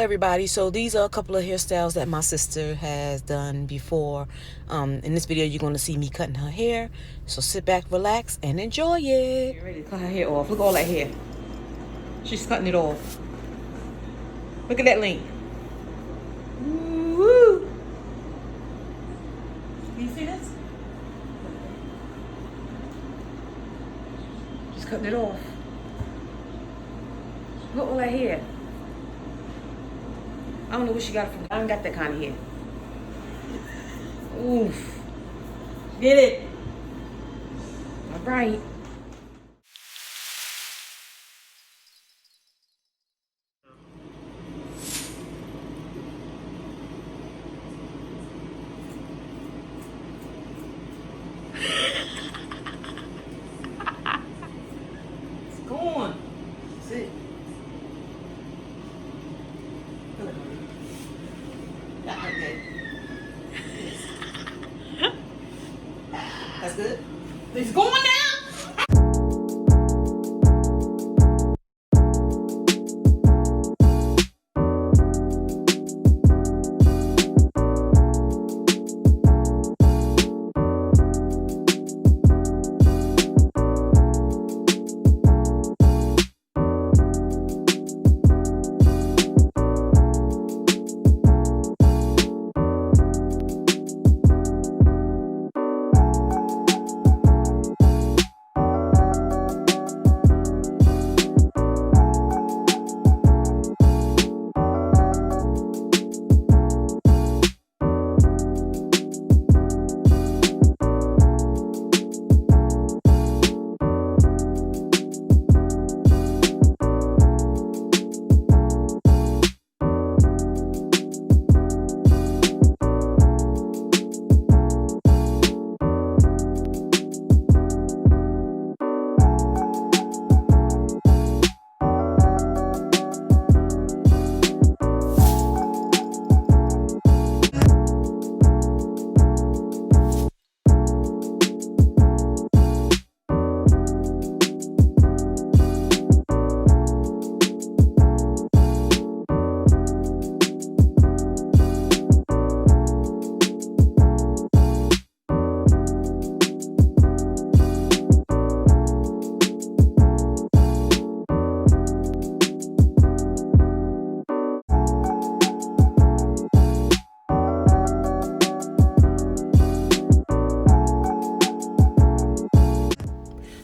everybody, so these are a couple of hairstyles that my sister has done before. In this video you're going to see me cutting her hair, so sit back, relax, and enjoy it. Get ready to cut her hair off. Look at all that hair. She's cutting it off. Look at that length. Woo! Can you see this? She's cutting it off. Look at all that hair. I don't know where she got it from. I don't got that kind of hair. Oof. Get it? All right. It's gone. That's it. That's good. It's going now.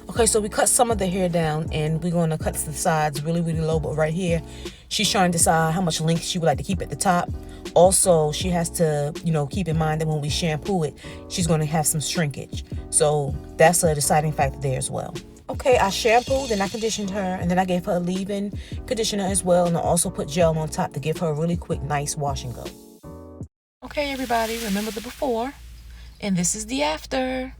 Okay, so we cut some of the hair down and we're going to cut the sides really, really low. But right here, she's trying to decide how much length she would like to keep at the top. Also, she has to, keep in mind that when we shampoo it, she's going to have some shrinkage. So that's a deciding factor there as well. Okay, I shampooed and I conditioned her, and then I gave her a leave-in conditioner as well. And I also put gel on top to give her a really quick, nice wash and go. Okay, everybody, remember the before, and this is the after.